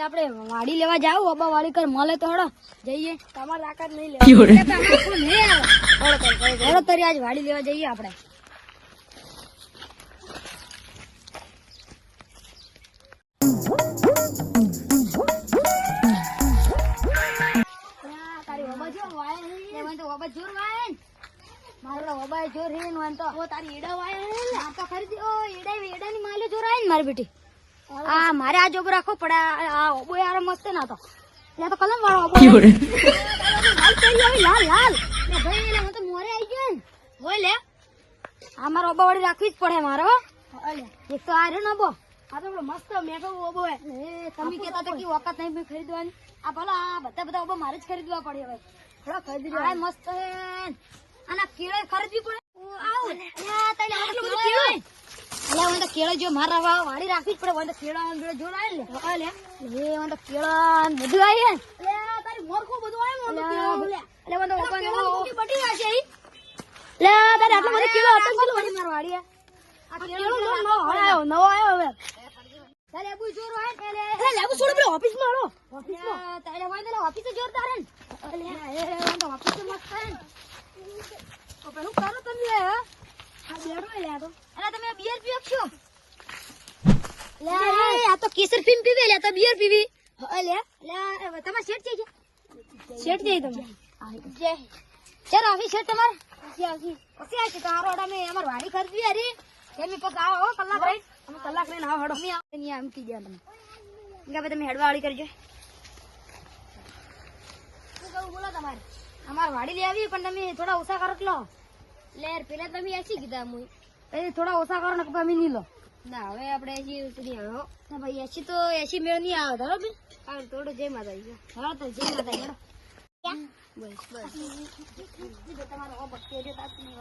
આપણે વાડી લેવા જાવ અબા વાડી કર મળે તો હડો જઈએ તમાર તાકાત નહીં લે હડો તરી આજ વાડી લેવા જઈએ આપણે તારી ઓબા જો વાય ને મને તો ઓબા જોર વાય ને મારો ઓબા જોર હે ને તો ઓ તારી એડા વાય ને આ તો ખરીદી ઓ એડા ની માલે જોર આય ને મારી બેટી આ મારે આ જોગ રાખો પડે આ ઓબો યાર મસ્ત ના તો લે તો કલમ વાળો ઓબો લાલ પેલી આવી લાલ લાલ લે ભાઈ લે હું તો મોરે આવી ગયો ને હોય લે આ મારો ઓબો વાળી રાખવી જ પડે મારો લે એક તો આ રે ને ઓબો આ તો મસ્ત મેઠો ઓબો હે એ તમે કહેતા તો કે વખત નહીં ખરીદવાની આ ભલા આ બધા ઓબો મારે જ ખરીદવા પડે હવે થોડા ખરીદી લે આ મસ્ત હે આના કેળે ખરીદવી પડે આવ લે તને આટલું બધું કેળે લે હું તો કેળો જો મારા વાડી રાખવી જ પડે હું તો કેળા અંદર જોડ આય લે લે એ હું તો કેળા બધું આય લે તારી મોરખો બધું આય હું તો કેળો લે લે હું તો ઓપન મોટી બટી આશે લે તારે આટલો બધો કેળો હતો બોલ વળી માર વાડી આ કેળો નવો આયો હવે તારે અબુ જોર આય લે લે અબુ છોડ પેલો ઓફિસ માં આલો ઓફિસ માં તારે હોય ને ઓફિસ જોર તારે લે એ હું તો ઓફિસ માં મસ્ત હે તો પેલું કરો તમે આ બેડો લે આ તો અરે તમે બિયર પીઓ છો લે આ તો કેસર પીવે લે તો બિયર પીવી લે લે તમાર શેઠ છે શેઠ જઈ તમે જય ચાલ આવી શેઠ તમાર પછી આ છે તારો ઓડા મે અમાર વાડી ખરીદવી અરે એમ પક આવો કલાક રહી અમે કલાક રહીને આવો હડો મે ની આમ કી ગયા તમે કે તમે હેડવાળી કરજો શું કહું બોલો તમારે અમાર વાડી લઈ આવી પણ તમે થોડા ઓછા કરો લો લે પેલા તમે એસી કીધા મુઈ એ થોડા ઓછા કરો ને કે અમે નહીં લો ના હવે આપણે 80 સુધી આવો ના ભાઈ 80 તો 80 મેળ નહીં આવે બરાબર આ થોડો જય માતાજી હા તો જય માતાજી હેડો બસ બસ તમારો ઓ બક્કે દે તાસ નહીં